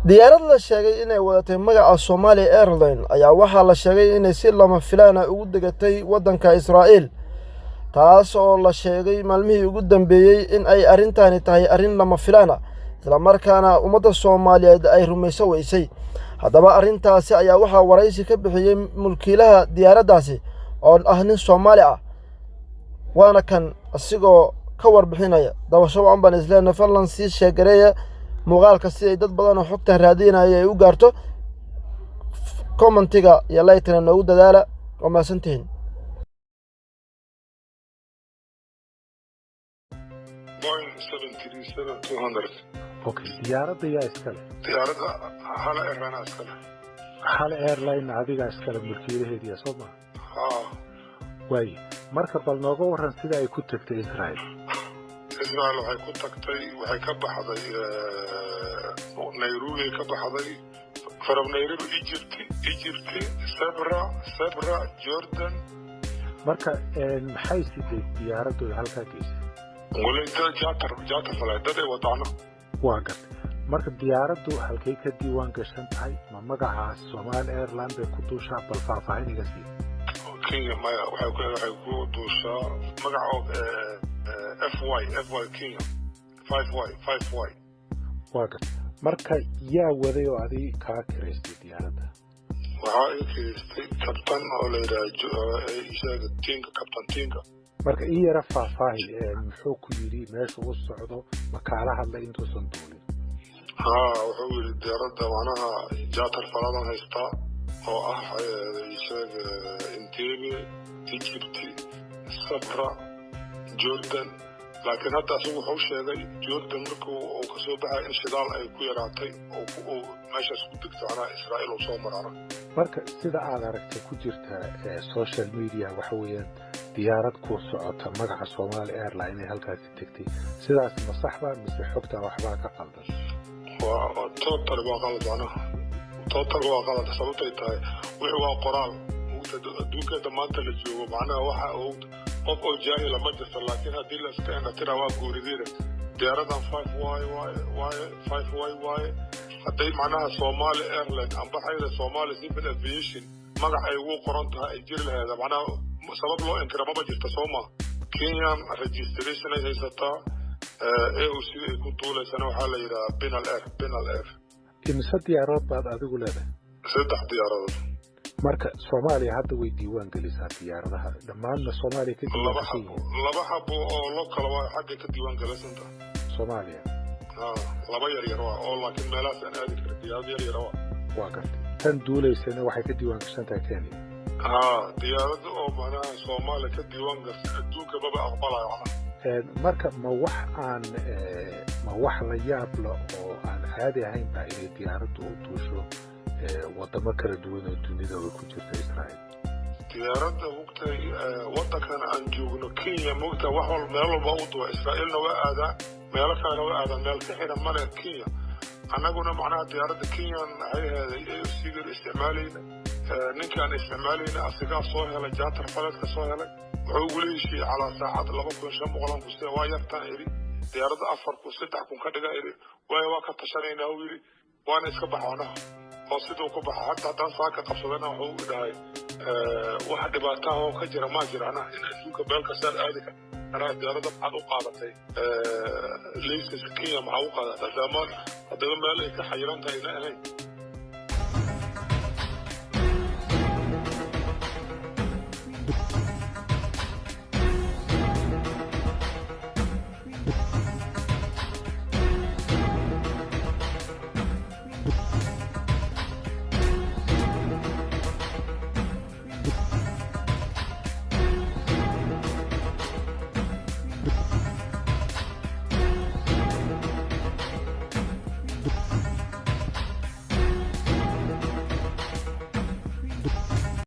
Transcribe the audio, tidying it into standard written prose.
diyaarad la sheegay inay wadatay magaca Somali Airlines ayaa waxaa la sheegay inay si lama filaan ah ugu degatay waddanka Israa'iil taas oo la sheegay maalmihii ugu dambeeyay in ay arintani tahay arin lama filaan ah isla markaana ummadda Soomaaliyeed ay rumayso weysay haddaba arintaasi ayaa waxaa waraysi ka bixiyay mulkiilaha diyaaraddaasi oo ah nin Soomaali ah waana kan asigoo ka warbixinaya dabasho aan baan isleena falan si sheegareeya muuqaalka si ay dad badan oo xogta raadinaya ay u gaarto commentiga iyo like-na noogu dadaala oo maasantiin Boeing 737-200 Okay, diyaaradda yaa iskale diyaaradda Hala Airline iskale Hala Airline adiga iskale mulkiilaheediya soo ma way marka bal nooga waran sida ay ku tagtay Israa'iil waxay ku tagtay waxay ka baxday Nairobi ka baxday from Nairobi Egypt Sabra Jordan marka maxay siday diyaaraddu halka geysay walaal jaatar falaadada wadana waa gartay marka diyaaraddu halkay ka diiwaan gashan tahay ma magaca Somali Airlines bay ku duushaa bal faahfaahiniga sii Kenya waxay ku duushaa magaca FY Kenya 5Y waa gartay marka yaa waday oo adii kaa kireystay diyaaradda waxaa ay kireystay kabtan oo la yiraahdo kabtan Tinga marka ii yara faahfaahi muxuu ku yiri meesha uu socdo makaala hadla intuusan duulin wuxuu yiri diyaaradda wanaha jaatar faladan haysta oo ah Entebbe Egypt Sabra Jordan laakiin hadda asugu wuxuu sheegay Jordan markuu uu ka soo baxay in shidaal ay ku yaraatay oo meeshaas ku degto ana Israa'iil oo soo marara marka sida aad aragtay ku jirta social media waxa weeyaan diyaarad ku socota magaca Somali Airlines ay halkaas tagtay sidaas ma saxba mise xogta waxba ka qaldan waa total waa qalad sababtay tahay wixii waa qoraal adduunka dhammaanta la joogo macnaha waxa uu qof oo jaahil ma jirto laakiin haddii la iska indhatira waa guuridiina diyaaradan 5Y hadday macnaha Somali Airlines amba xayda Somali Civil Aviation magaca ay ugu qoran tahay ay jiri lahayd macnaha sabab loo inkira ma jirto Soomaa Kenyan registration ay haysataa AOC ay ku duuleysana waxaa la yiraahdaa Penal Air imisa diyaarad baad adigu leedahay 3 diyaaradood marka Soomaaliya hadda way diiwaan gelisaa diyaaradaha dhammaan Soomaaliya ka diiwaan laba xabo oo loo kala waa xagga ka diiwaan galisanta Soomaaliya laba yar oo laakiin meelahaas aan aadi karin diyaarad yar waa gartay tan duuleysana waxay ka diiwaan gashantaa Kenya diyaaradda oo macnaha Soomaaliya ka diiwaan gashay adduunka baba aqbalayo marka ma wax la yaab leh oo aan caadi ahayn baa inay diyaaraddu u duusho wadamo kala duwan oo dunida ku jirta Israa'iil diyaaradda waqti waddankan aan joogno Kenya mugta wax walba meel walba u duwa Israa'iilna waa aada meel kale waa aada meel ka xiran male Kenya anaguna macnaha diyaaradda Kenya ay heeday sigar isticmaalayna ninkaan isticmaalayna asiga soo helay jaatar faladka soo helay wuxuu leeyahay على ساعات 2500 ku soo waa yartaan iri diyaaradda 4 ku ka dhiga iri waa ka tashanayna oo iri waana iska baxoona oo sidoo ku baxa hatta hadan saaka qabsadana wuxuu dhahay waxa dhibaato ah oo ka jira ma jirana in adduunka beelka saar aadika ana diyaaradda waxaad u qaadatay leeyska Kenya ma u qaadatay dhammaan hadaba meel ay ka xayiran tahay